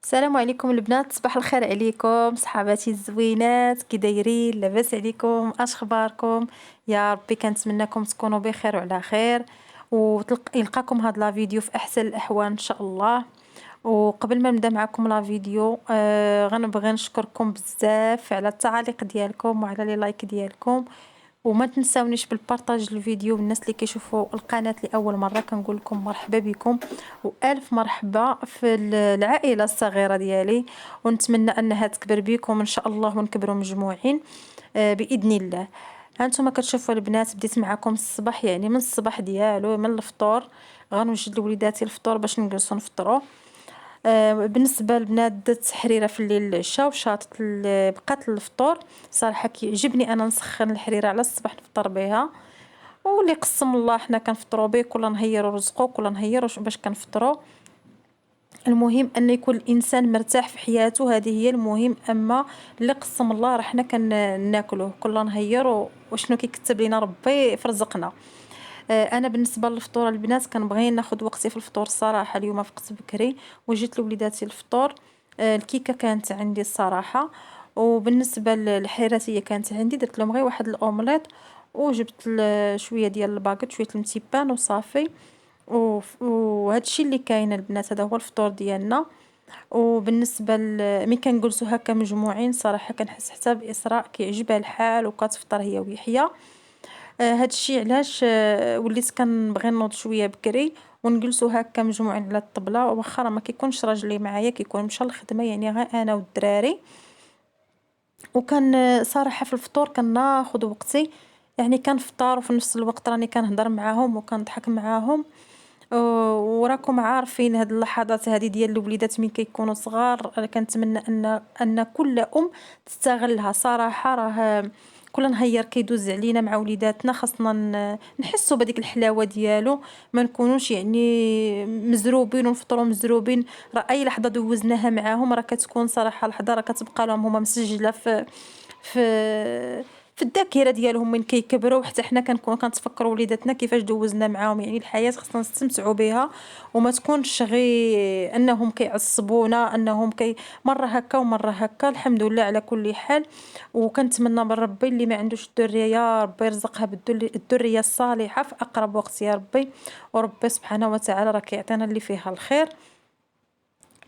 السلام عليكم البنات، صباح الخير عليكم صحاباتي الزوينات، كي دايرين؟ لاباس عليكم؟ اش اخباركم؟ يا ربي كنتمنىكم تكونوا بخير وعلى خير، يلقاكم هاد لا فيديو في احسن الاحوال ان شاء الله. وقبل ما نبدا معكم لا فيديو غنبغي نشكركم بزاف على التعاليق ديالكم وعلى لي لايك ديالكم، وما تنساونيش بالبارطاج الفيديو بالناس اللي كيشوفوا القناه لاول مره. كنقول لكم مرحبا بكم والف مرحبا في العائله الصغيره ديالي، ونتمنى انها تكبر بكم ان شاء الله ونكبروا مجموعين باذن الله. هانتوما كتشوفوا البنات، بديت معكم الصباح، يعني من الصباح ديالو من الفطور. غنوجد لوليداتي الفطور باش نجلسوا نفطروا. بالنسبه للبنات درت حريره في الليل العشاء وشاطت بقات الفطور. صراحه كيعجبني انا نسخن الحريره على الصباح نفطر بها، واللي قسم الله حنا كنفطروا به، كل نهيروا رزقو كل نهيروا باش كنفطروا. المهم ان يكون الانسان مرتاح في حياته، هذه هي المهم. اما اللي قسم الله راه حنا كناكلوه كل نهير، وشنو كيكتب لنا ربي في رزقنا. انا بالنسبه للفطور البنات كنبغي ناخذ وقتي في الفطور الصراحه. اليوم فقت بكري وجيت لوليداتي الفطور. الكيكه كانت عندي الصراحه، وبالنسبه للحراتيه كانت عندي، درت لهم غير واحد الاومليط، وجبت شويه ديال الباكيت، شويه المتيبان وصافي. وهذا الشيء اللي كاين البنات، هذا هو الفطور ديالنا. وبالنسبه ملي كنجلسوا هكا مجموعين صراحه كنحس حتى باسراء كيعجبها الحال وكتفطر هي ويحيى. هاد الشيء علاش وليت كنبغي نوض شويه بكري ونجلسوا هكا مجموعين على الطبله، واخا راه ما كيكونش راجلي معايا، كيكون مشى للخدمه، يعني غير انا والدراري. وكان صراحه في الفطور كناخذ وقتي، يعني كنفطر وفي نفس الوقت راني كنهضر معاهم وكنضحك معاهم. وراكم عارفين هاد اللحظات هذه ديال الوليدات من كيكونوا صغار، أنا كنتمنى ان كل تستغلها صراحه. راه كل نهار كيدوز علينا مع وليداتنا، خاصنا نحسوا بديك الحلاوه ديالو، ما نكونوش يعني مزروبين ونفطروا مزروبين. راه اي لحظه دوزناها معاهم راه كتكون صراحه لحظه راه كتبقى لهم هما مسجله في في الذاكره ديالهم من كيكبروا. حتى حنا كنتفكروا وليداتنا كيفاش دوزنا معاهم، يعني الحياه خصنا نستمتعوا بها وما تكونش غير انهم كيعصبونا، انهم مره هكا ومره هكا. الحمد لله على كل حال. وكنتمنى من ربي اللي ما عندوش الذريه يا ربي يرزقها بالذريه الصالحه في اقرب وقت يا ربي، وربي سبحانه وتعالى راه كيعطينا اللي فيها الخير.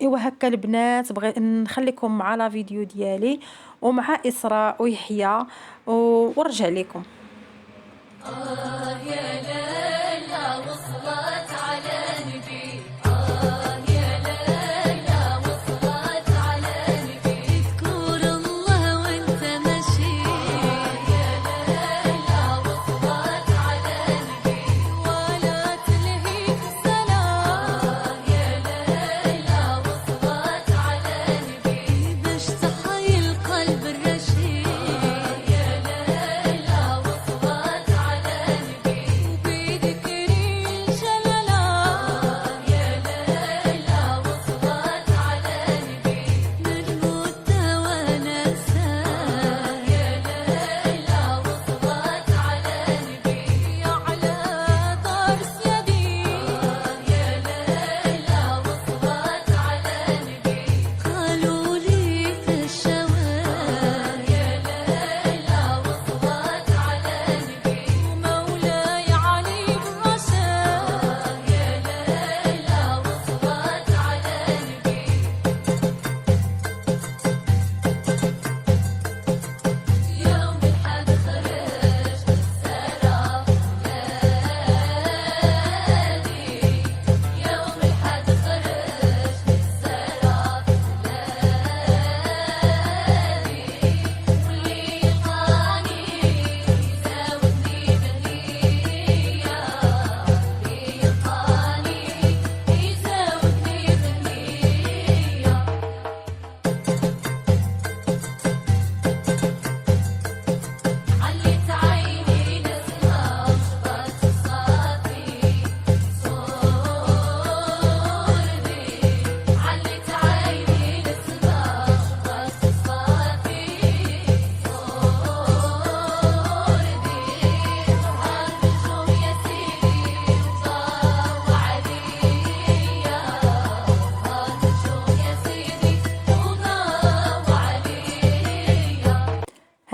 ايوا هكا البنات، بغيت نخليكم مع لا فيديو ديالي ومع اسراء ويحيى ورجع لكم. يا ليلى وصلت على نبي، يا ليلى وصلت على نبي، اذكر الله وانت ماشي. يا ليلى وصلت على نبي، ولا تلهيك الصلاة. يا ليلى وصلت على نبي، باش تحيي القلب الرشيد. يا ليلى وصلت على نبي،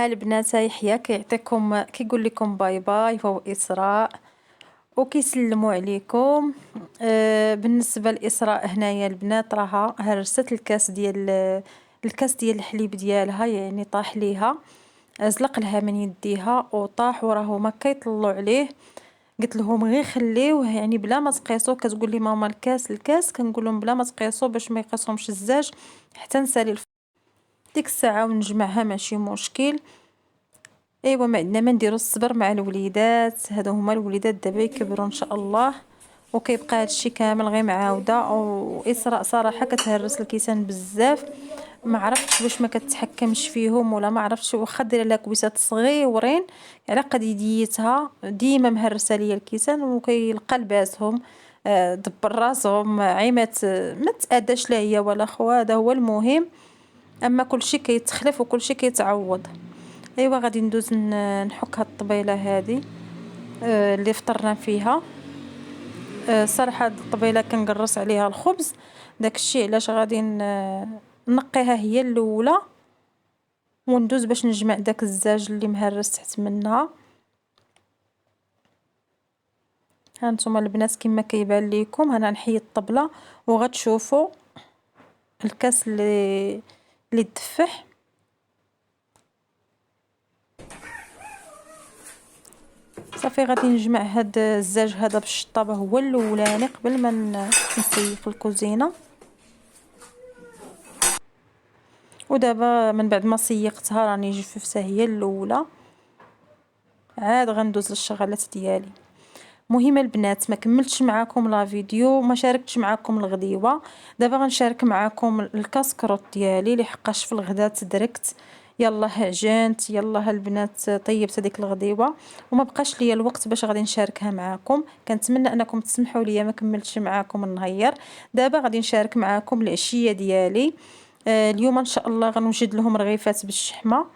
ها البنات يحيى كيعطيكم كيقول لكم باي باي هو إسراء وكيسلموا عليكم. بالنسبه لإسراء هنايا البنات راها هرست الكاس ديال الحليب ديالها، يعني طاح ليها، زلق لها من يديها وطاح وراهو ما كيطلعوا عليه. قلت لهم غير خليوه يعني بلا ما تقيسوا. كتقول لي ماما الكاس كنقول لهم بلا ما تقيسوا باش ما يقيسهمش الزاج حتى نسالي ديك الساعه ونجمعها ماشي مشكل. ايوا ما عندنا ما نديرو الصبر مع الوليدات، هادو هما الوليدات دابا يكبروا ان شاء الله وكيبقى هادشي كامل غير معاوده. واسراء صراحه كتهرس الكيسان بزاف، ما عرفتش واش ما كتحكمش فيهم ولا ما عرفتش، واخا دايره لها كويسات صغيورين على قد يديتها ديما مهرسه ليا الكيسان وكيلقى لباسهم. دبر راسهم عيمات ما تاداش لا هي ولا خوا، هذا هو المهم. اما كلشي كيتخلف وكلشي كيتعوض. ايوا غادي ندوز نحك هاد الطبيله هادي اللي فطرنا فيها. صراحه هاد الطبيله كنقرص عليها الخبز، داكشي علاش غادي نقيها هي الاولى وندوز باش نجمع داك الزاج اللي مهرس تحت منها. هانتوما البنات كما كيبان ليكم انا نحيد الطبله وغتشوفوا الكاس اللي تدفح. صافي غادي نجمع هاد الزاج هذا بالشطابه هو الاولاني قبل ما نسيق الكوزينه. ودابا من بعد ما سيقتها راني جففتها هي الاولى، عاد غندوز للشغلات ديالي. مهم البنات ما كملتش معاكم لا فيديو، ما شاركتش معاكم الغديوه. دابا غنشارك معاكم الكاسكروط ديالي لحقاش في الغداء دركت يلا عجنت يلا البنات طيبت هذيك الغديوه وما بقاش ليا الوقت باش غادي نشاركها معاكم. كنتمنى انكم تسمحوا لي ما كملتش معاكم النهير. دابا غادي نشارك معاكم العشيه ديالي. اليوم ان شاء الله غنوجد لهم رغيفات بالشحمه.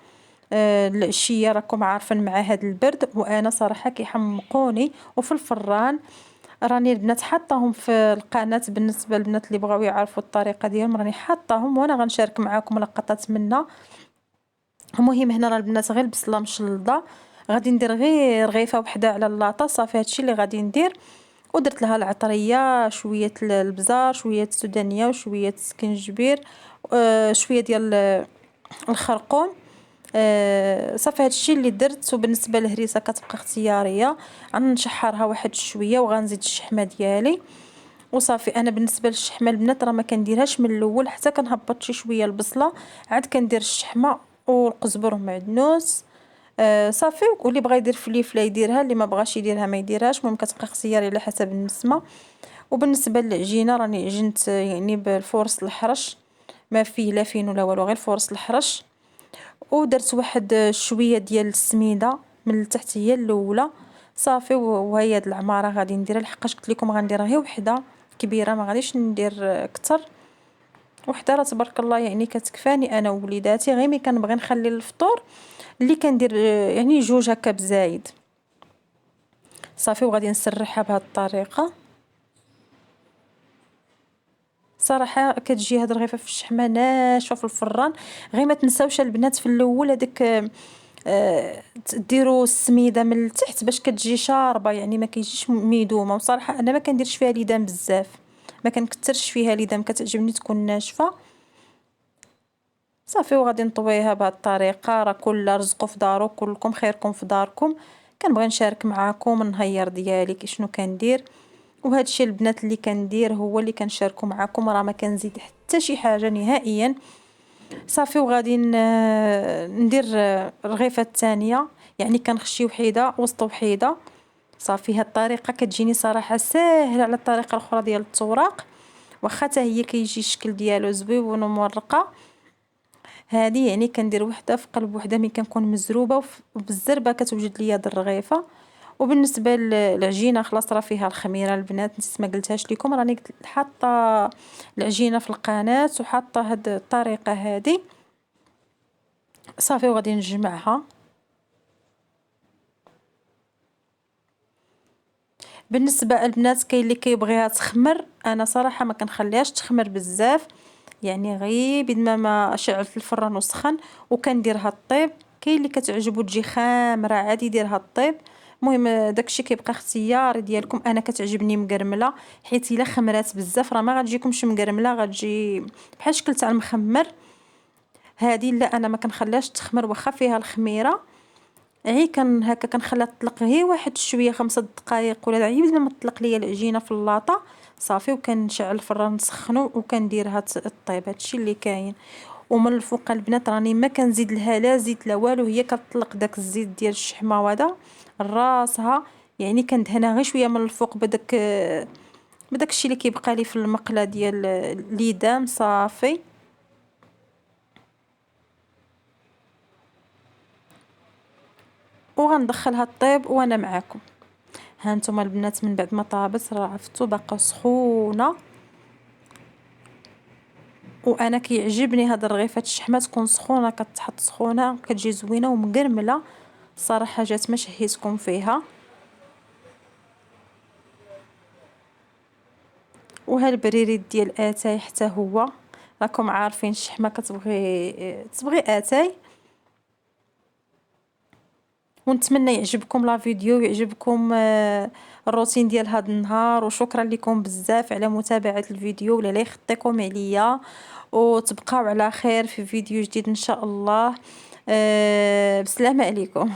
العشيه راكم عارفين مع هاد البرد وانا صراحه كيحمقوني. وفي الفران راني البنات حاطاهم في القناه بالنسبه للبنات اللي بغاو يعرفوا الطريقه ديالهم، راني حاطاهم وانا غنشارك معاكم لقطات منا. المهم هنا راه البنات غير البصله مشلضه، غادي ندير غير رغيفه وحده على اللاطه صافي هادشي اللي غادي ندير. ودرت لها العطريه شويه البزار شويه السودانيه وشويه السكنجبير شويه ديال الخرقوم. صافي هادشي اللي درت. وبالنسبه للهريسه كتبقى اختياريه، غنشحرها واحد شويه وغنزيد الشحمه ديالي وصافي. انا بالنسبه للشحمه البنات راه ما كنديرهاش من الاول حتى كنهبط شي شويه البصله عاد كندير الشحمه والقزبر والمعدنوس. صافي. واللي بغى يدير فليفله يديرها، اللي ما بغاش يديرها ما يديرهاش، المهم كتبقى اختياري على حسب النسمه. وبالنسبه للعجينه راني عجنت يعني بالفورص الحرش، ما فيه لا فين ولا والو غير فورص الحرش. ودرت واحد شويه ديال السميده من التحت هي الاولى صافي. وهي هاد العماره غادي نديرها لحقاش قلت لكم غندير غير وحده كبيره ما غاديش ندير اكثر. وحده راه تبارك الله يعني كتكفاني انا ووليداتي، غير ملي كنبغي نخلي الفطور اللي كندير يعني جوج هكا بزايد صافي. وغادي نسرحها بهذه الطريقه. صراحه كتجي هاد الرغيفه في الشحمه ناشفه في الفران. غير ما تنساوش البنات في الاول هذيك ديروا السميده من التحت باش كتجي شاربه يعني ما كيجيش ميدومه. وصراحه انا ما كنديرش فيها ليدام بزاف، ما كنكثرش فيها ليدام، كتعجبني تكون ناشفه صافي. وغادي نطويها بهذه الطريقه. راه كل رزق في دارو، كلكم خيركم في داركم. كنبغي نشارك معكم النهير ديالي شنو كندير، وهذا الشيء البنات اللي كندير هو اللي كنشاركو معكم، راه ما كنزيد حتى شي حاجه نهائيا صافي. وغادي ندير الرغيفه الثانيه يعني كنخشي وحيده وسط وحيده صافي. هاد الطريقه كتجيني صراحه ساهله على الطريقه الاخرى ديال التوراق، واخا حتى هي كيجي الشكل ديالو زويون ومورقه. هذه يعني كندير وحده في قلب وحده ملي كنكون مزروبه وبالزربه كتوجد ليا هاد الرغيفه. وبالنسبه للعجينه خلاص راه فيها الخميره البنات، نسيت ما قلتهاش لكم، راني حاطه العجينه في القناه وحاطه هاد الطريقه هذه صافي. وغادي نجمعها. بالنسبه للبنات كاين اللي كيبغيها تخمر، انا صراحه ما كنخليهاش تخمر بزاف، يعني غير بد ما شعلت الفران وسخن وكنديرها طيب كاين اللي كتعجبو تجي خامره عادي يديرها الطيب. المهم داكشي كيبقى اختيار ديالكم. انا كتعجبني مقرمله، حيت الا خمرات بزاف راه ما غتجيكمش مقرمله، غتجي بحال شكل تاع المخمر. هذه لا، انا ما كنخليهاش تخمر واخا فيها الخميره، غير هكا كنخليها تطلق غير واحد شويه 5 دقائق ولا غير بلا ما تطلق ليا العجينه في اللاطه صافي. وكنشعل الفران نسخنو وكنديرها الطيب. هادشي اللي كاين. ومن الفوق البنات راني ما كنزيد لها لا زيت لا والو، هي كتطلق داك الزيت ديال الشحمه وهذا راسها. يعني كندهنها غير شويه من الفوق بداك الشيء اللي كيبقى لي في المقله ديال الليدام صافي. وغندخلها الطيب وانا معاكم. ها نتوما البنات من بعد ما طابت راه عرفتوا باقا سخونه. وانا كيعجبني هاد الرغيفات الشحمه تكون سخونه، كتحط سخونه كتجي زوينه ومقرمله. صراحه جات ما شهيتكم فيها. وهالبريريد ديال اتاي حتى هو راكم عارفين الشحمه تبغي اتاي. ونتمنى يعجبكم لا فيديو، يعجبكم الروتين ديال هذا النهار. وشكرا لكم بزاف على متابعة الفيديو ولا لا يخطيكم عليا. وتبقاو على خير في فيديو جديد ان شاء الله. بسلامة عليكم.